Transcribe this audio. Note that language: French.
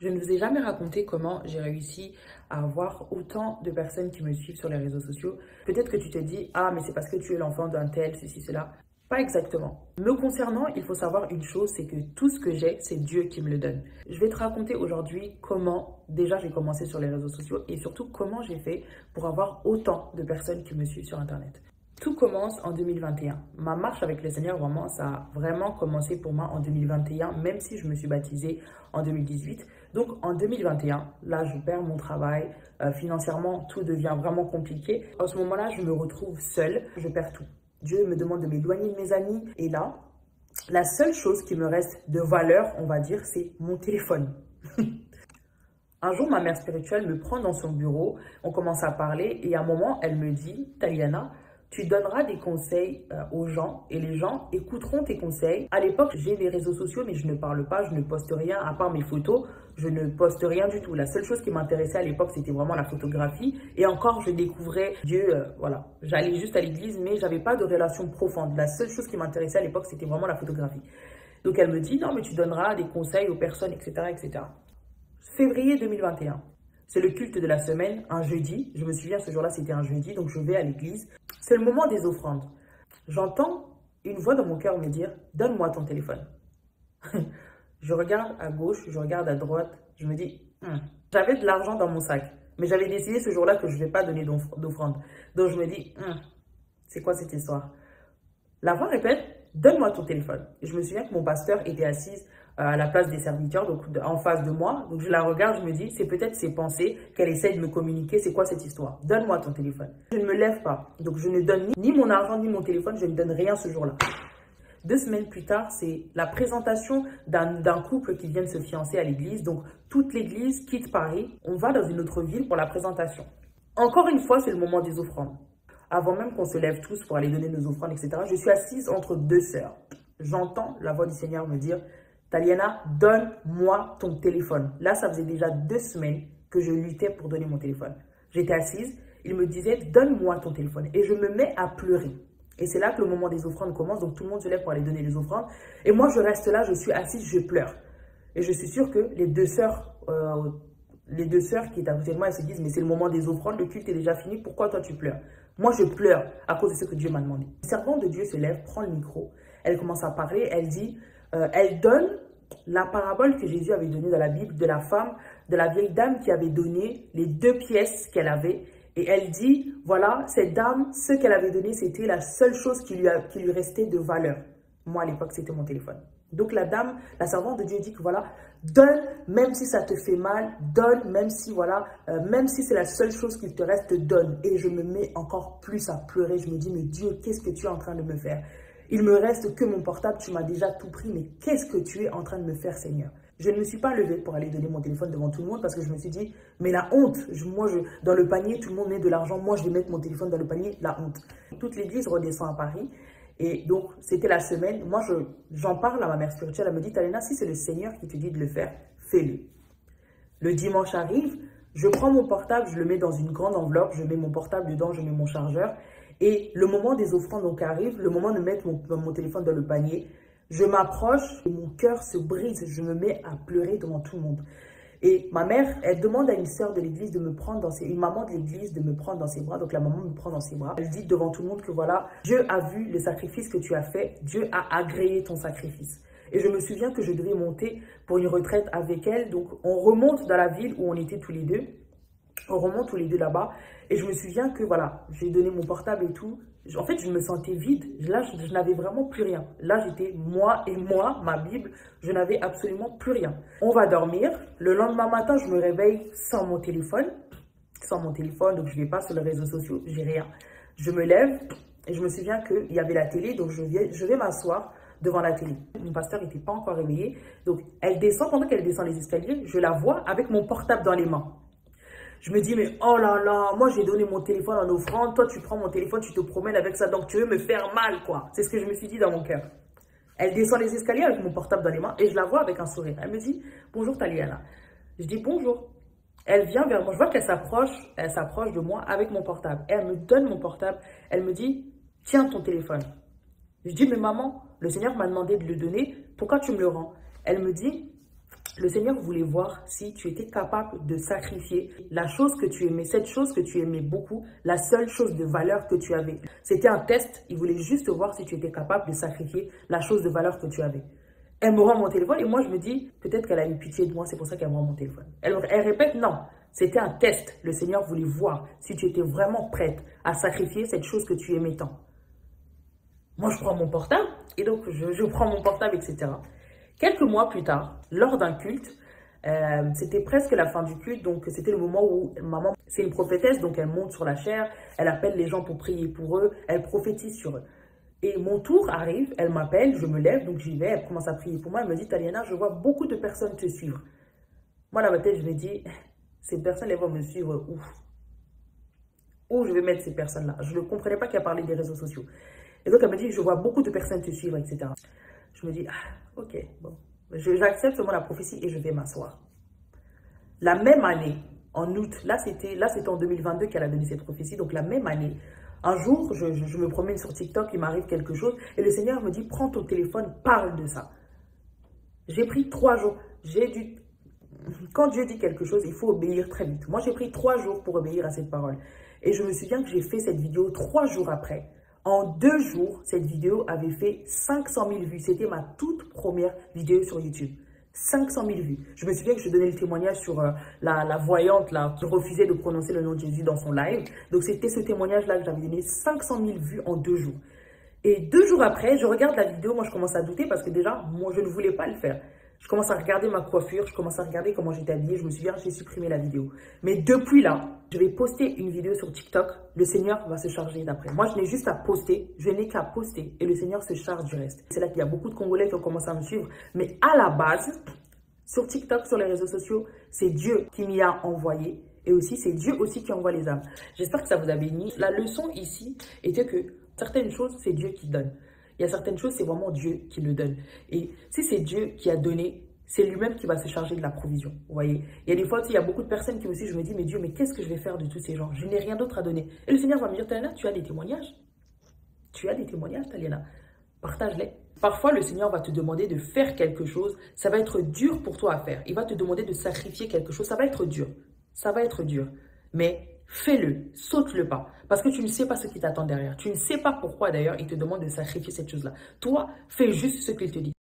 Je ne vous ai jamais raconté comment j'ai réussi à avoir autant de personnes qui me suivent sur les réseaux sociaux. Peut-être que tu te dis, ah, mais c'est parce que tu es l'enfant d'un tel, ceci, cela. Pas exactement. Me concernant, il faut savoir une chose, c'est que tout ce que j'ai, c'est Dieu qui me le donne. Je vais te raconter aujourd'hui comment déjà j'ai commencé sur les réseaux sociaux et surtout comment j'ai fait pour avoir autant de personnes qui me suivent sur Internet. Tout commence en 2021. Ma marche avec le Seigneur, vraiment, ça a vraiment commencé pour moi en 2021, même si je me suis baptisée en 2018. Donc en 2021, là, je perds mon travail. Financièrement, tout devient vraiment compliqué. En ce moment-là, je me retrouve seule. Je perds tout. Dieu me demande de m'éloigner de mes amis. Et là, la seule chose qui me reste de valeur, on va dire, c'est mon téléphone. Un jour, ma mère spirituelle me prend dans son bureau. On commence à parler et à un moment, elle me dit, Taliana, tu donneras des conseils aux gens et les gens écouteront tes conseils. À l'époque, j'ai les réseaux sociaux, mais je ne parle pas, je ne poste rien, à part mes photos, je ne poste rien du tout. La seule chose qui m'intéressait à l'époque, c'était vraiment la photographie. Et encore, je découvrais Dieu, voilà. J'allais juste à l'église, mais j'avais pas de relation profonde. La seule chose qui m'intéressait à l'époque, c'était vraiment la photographie. Donc elle me dit, non, mais tu donneras des conseils aux personnes, etc., etc. Février 2021. C'est le culte de la semaine, un jeudi. Je me souviens, ce jour-là, c'était un jeudi, donc je vais à l'église. C'est le moment des offrandes. J'entends une voix dans mon cœur me dire, donne-moi ton téléphone. Je regarde à gauche, je regarde à droite, je me dis, J'avais de l'argent dans mon sac, mais j'avais décidé ce jour-là que je ne vais pas donner d'offrande. Donc je me dis, c'est quoi cette histoire? La voix répète, donne-moi ton téléphone. Et je me souviens que mon pasteur était assis à la place des serviteurs, donc en face de moi. Donc je la regarde, je me dis, c'est peut-être ses pensées qu'elle essaie de me communiquer. C'est quoi cette histoire? Donne-moi ton téléphone. Je ne me lève pas. Donc je ne donne ni mon argent, ni mon téléphone. Je ne donne rien ce jour-là. 2 semaines plus tard, c'est la présentation d'un couple qui vient de se fiancer à l'église. Donc toute l'église quitte Paris. On va dans une autre ville pour la présentation. Encore une fois, c'est le moment des offrandes. Avant même qu'on se lève tous pour aller donner nos offrandes, etc., je suis assise entre 2 sœurs. J'entends la voix du Seigneur me dire, Taliana, donne-moi ton téléphone. Là, ça faisait déjà 2 semaines que je luttais pour donner mon téléphone. J'étais assise, il me disait, donne-moi ton téléphone. Et je me mets à pleurer. Et c'est là que le moment des offrandes commence. Donc tout le monde se lève pour aller donner les offrandes. Et moi, je reste là, je suis assise, je pleure. Et je suis sûre que les deux sœurs qui étaient à côté de moi, elles se disent, mais c'est le moment des offrandes, le culte est déjà fini, pourquoi toi tu pleures? Moi, je pleure à cause de ce que Dieu m'a demandé. Le servant de Dieu se lève, prend le micro, elle commence à parler, elle dit, elle donne la parabole que Jésus avait donnée dans la Bible de la femme, de la vieille dame qui avait donné les 2 pièces qu'elle avait. Et elle dit, voilà, cette dame, ce qu'elle avait donné, c'était la seule chose qui lui restait de valeur. Moi, à l'époque, c'était mon téléphone. Donc la dame, la servante de Dieu dit que voilà, donne même si ça te fait mal, donne même si voilà, même si c'est la seule chose qu'il te reste, donne. Et je me mets encore plus à pleurer. Je me dis, mais Dieu, qu'est-ce que tu es en train de me faire? Il me reste que mon portable, tu m'as déjà tout pris, mais qu'est-ce que tu es en train de me faire, Seigneur? Je ne me suis pas levée pour aller donner mon téléphone devant tout le monde parce que je me suis dit, mais la honte, dans le panier, tout le monde met de l'argent, moi je vais mettre mon téléphone dans le panier, la honte. Toute l'église redescend à Paris et donc c'était la semaine, moi j'en parle à ma mère spirituelle, elle me dit, Taliana, si c'est le Seigneur qui te dit de le faire, fais-le. Le dimanche arrive, je prends mon portable, je le mets dans une grande enveloppe, je mets mon portable dedans, je mets mon chargeur et le moment des offrandes donc arrive, le moment de mettre mon téléphone dans le panier, je m'approche et mon cœur se brise. Je me mets à pleurer devant tout le monde. Et ma mère, elle demande à une sœur de l'église de me prendre une maman de l'église de me prendre dans ses bras. Donc la maman me prend dans ses bras. Elle dit devant tout le monde que voilà, Dieu a vu le sacrifice que tu as fait. Dieu a agréé ton sacrifice. Et je me souviens que je devais monter pour une retraite avec elle. Donc on remonte dans la ville où on était tous les deux. On remonte tous les deux là-bas. Et je me souviens que voilà, j'ai donné mon portable et tout. En fait, je me sentais vide. Là, je n'avais vraiment plus rien. Là, j'étais moi et moi, ma Bible. Je n'avais absolument plus rien. On va dormir. Le lendemain matin, je me réveille sans mon téléphone. Sans mon téléphone, donc je ne vais pas sur les réseaux sociaux. J'ai rien. Je me lève et je me souviens qu'il y avait la télé. Donc, je vais m'asseoir devant la télé. Mon pasteur n'était pas encore réveillé. Donc, elle descend. Pendant qu'elle descend les escaliers, je la vois avec mon portable dans les mains. Je me dis, mais oh là là, moi j'ai donné mon téléphone en offrande, toi tu prends mon téléphone, tu te promènes avec ça, donc tu veux me faire mal quoi. C'est ce que je me suis dit dans mon cœur. Elle descend les escaliers avec mon portable dans les mains et je la vois avec un sourire. Elle me dit, bonjour Taliana. Je dis bonjour. Elle vient vers moi, je vois qu'elle s'approche de moi avec mon portable. Et elle me donne mon portable, elle me dit, tiens ton téléphone. Je dis, mais maman, le Seigneur m'a demandé de le donner, pourquoi tu me le rends? Elle me dit, Le Seigneur voulait voir si tu étais capable de sacrifier la chose que tu aimais, cette chose que tu aimais beaucoup, la seule chose de valeur que tu avais. C'était un test, il voulait juste voir si tu étais capable de sacrifier la chose de valeur que tu avais. Elle me rend mon téléphone et moi je me dis, peut-être qu'elle a eu pitié de moi, c'est pour ça qu'elle me rend mon téléphone. Elle répète, non, c'était un test. Le Seigneur voulait voir si tu étais vraiment prête à sacrifier cette chose que tu aimais tant. Moi je prends mon portable et donc je prends mon portable, etc. Quelques mois plus tard, lors d'un culte, c'était presque la fin du culte, donc c'était le moment où maman, c'est une prophétesse, donc elle monte sur la chaire, elle appelle les gens pour prier pour eux, elle prophétise sur eux. Et mon tour arrive, elle m'appelle, je me lève, donc j'y vais, elle commence à prier pour moi, elle me dit, Taliana, je vois beaucoup de personnes te suivre. Moi, dans ma tête, je me dis, ces personnes, elles vont me suivre où? Où je vais mettre ces personnes-là? Je ne comprenais pas qu'elle parlait des réseaux sociaux. Et donc, elle me dit, je vois beaucoup de personnes te suivre, etc. Je me dis, ah, ok, bon. J'accepte seulement la prophétie et je vais m'asseoir. La même année, en août, là c'était en 2022 qu'elle a donné cette prophétie, donc la même année, un jour, je me promène sur TikTok, il m'arrive quelque chose, et le Seigneur me dit, prends ton téléphone, parle de ça. J'ai pris 3 jours, quand Dieu dit quelque chose, il faut obéir très vite. Moi, j'ai pris 3 jours pour obéir à cette parole. Et je me souviens que j'ai fait cette vidéo 3 jours après. En 2 jours, cette vidéo avait fait 500 000 vues. C'était ma toute première vidéo sur YouTube. 500 000 vues. Je me souviens que je donnais le témoignage sur la voyante là, qui refusait de prononcer le nom de Jésus dans son live. Donc, c'était ce témoignage-là que j'avais donné 500 000 vues en 2 jours. Et 2 jours après, je regarde la vidéo. Moi, je commence à douter parce que déjà, moi, je ne voulais pas le faire. Je commence à regarder ma coiffure, je commence à regarder comment j'étais habillée. Je me souviens, j'ai supprimé la vidéo. Mais depuis là, je vais poster une vidéo sur TikTok. Le Seigneur va se charger d'après. Moi, je n'ai juste à poster. Je n'ai qu'à poster. Et le Seigneur se charge du reste. C'est là qu'il y a beaucoup de Congolais qui ont commencé à me suivre. Mais à la base, sur TikTok, sur les réseaux sociaux, c'est Dieu qui m'y a envoyé. Et aussi, c'est Dieu aussi qui envoie les âmes. J'espère que ça vous a béni. La leçon ici était que certaines choses, c'est Dieu qui donne. Il y a certaines choses, c'est vraiment Dieu qui le donne. Et si c'est Dieu qui a donné, c'est lui-même qui va se charger de la provision. Vous voyez, il y a des fois, il y a beaucoup de personnes qui me suivent, je me dis, mais Dieu, mais qu'est-ce que je vais faire de tous ces gens? Je n'ai rien d'autre à donner. Et le Seigneur va me dire, Taliana, tu as des témoignages? Tu as des témoignages, Taliana? Partage-les. Parfois, le Seigneur va te demander de faire quelque chose. Ça va être dur pour toi à faire. Il va te demander de sacrifier quelque chose. Ça va être dur. Ça va être dur. Mais fais-le, saute le pas. Parce que tu ne sais pas ce qui t'attend derrière. Tu ne sais pas pourquoi d'ailleurs il te demande de sacrifier cette chose-là. Toi, fais juste ce qu'il te dit.